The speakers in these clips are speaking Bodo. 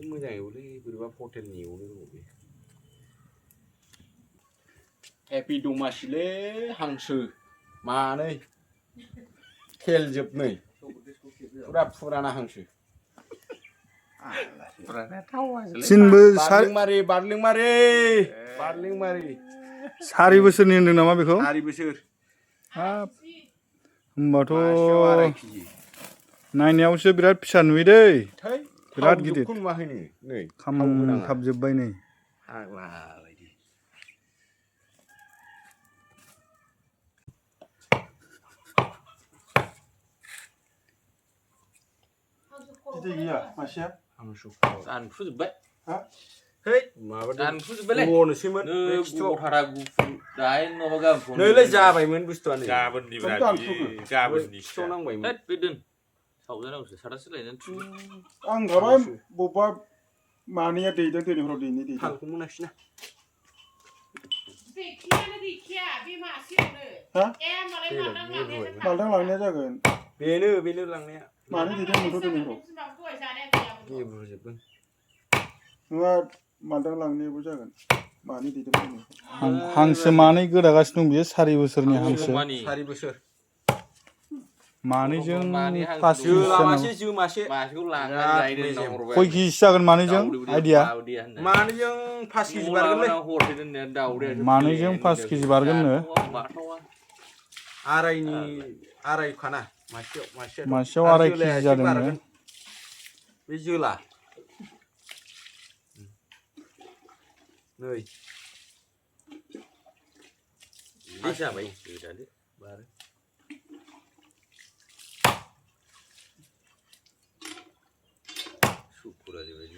मोजां एवलै बोरैबा हटेलनि एवनो रोंगौ हेपि दमासिलै हांसो मानै खेलजोबनै फुराना हांसो बारलिंमारि 4 बोसोरनि होनदों नामा बेखौ 4 बोसोर हाब होमबाथ' मासेयाव 2.5 केजि नायनायावसो बिराद फिसा नुयो दै बिराद गिदिर नुवाखैनो नै खामथाबजोब्बाय नै फाग्ला बायदि गिदिर गैया मासेया हांसो दानफुजोब्बाय हा है माबा दानफुजोब्बायलै गनोसैमोन गथारा गुफुर दाहाय नङाबा गाबोन नैलै जाबायमोन बुस्थुआनो गाबोननि खिथाव नांबायमोन होद बे दोन सावजानांगौसो सारासो लायनानै आं गाबाय बबेबा मानैया दैदों दैनिफ्राव दैनि दैदों थालखौ मोनाखिसैना गैखाया बे मासेयावनो हा ए मालाय मालदां लांनाया जागोन बेनो लांनाया मानै दैदों मोनथ' दैनिफ्राव गेब्रुजोबदों नङा मालदां लांनायाबो जागोन मानै दैदों हांसो मानै गोदागासिनो दं बियो 4 बोसोरनि हांसो 4 बोसोर मानैजों 5 केजि जो मासे मासेखौ लांनानै गायदों खय केजिसो जागोन मानैजों आइडिया मानैजों 5 केजि बारगोनलै मानैजों 5 केजि बारगोननो आरायखाना मासेयाव 2.5 केजि जादोंनो बे जोला नै जाबाय गोदादो बारो सुखुरारि बायदि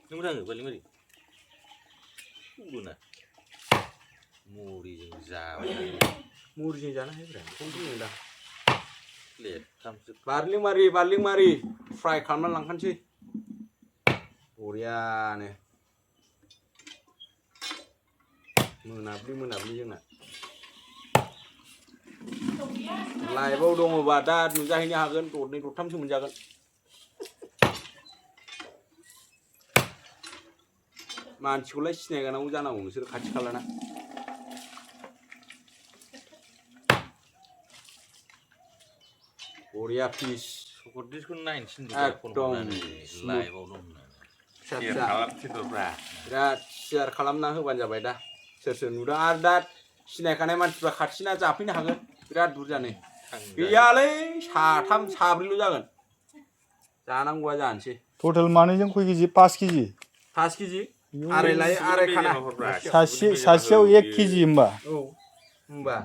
नों रोङो बालिमारि गुना मुरिजों जाबाय मुरिजों जानो हायोब्रा बेखौनो बुङो दा बारलिंमारि फ्राय खालामना लांखानोसै बरियानो मोनाब्लि जोंना लाइभआव दङबा दा नुजाहैनो हागोन 2 3सो मोनजागोन मानसिखौलाय सिनायगानांगौ जानांगौ नोंसोर खाथि खालाना बरिया फिस सकरदिसखौ नायनोसै एकदम लाइभआव दं बिराद शेयार खालामना होबानो जाबाय दा सोर नुदों आरो दा सिनायखानाय मानसिफ्रा खाथिना जाफैनो हागोन बिराद बुरजानो गैयालै 3 4ल' जागोन जानांगौआ जानोसै टटेल मानैजों खय केजि 5 केजि आराय लायो आराय खाना सासेयाव 1 केजि होमबा होमबा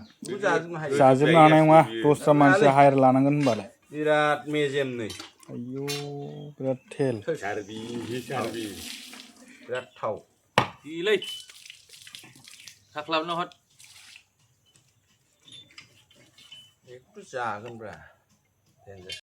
जाजोबनो हानाय नङा दस्रा मानसि हायर लानांगोन होमबालाय बिराद मेजेमनै आयौ बिराद थेल चार्बि बिराद थाव दिलै खाख्लाबना हर बेखौ जागोनब्रा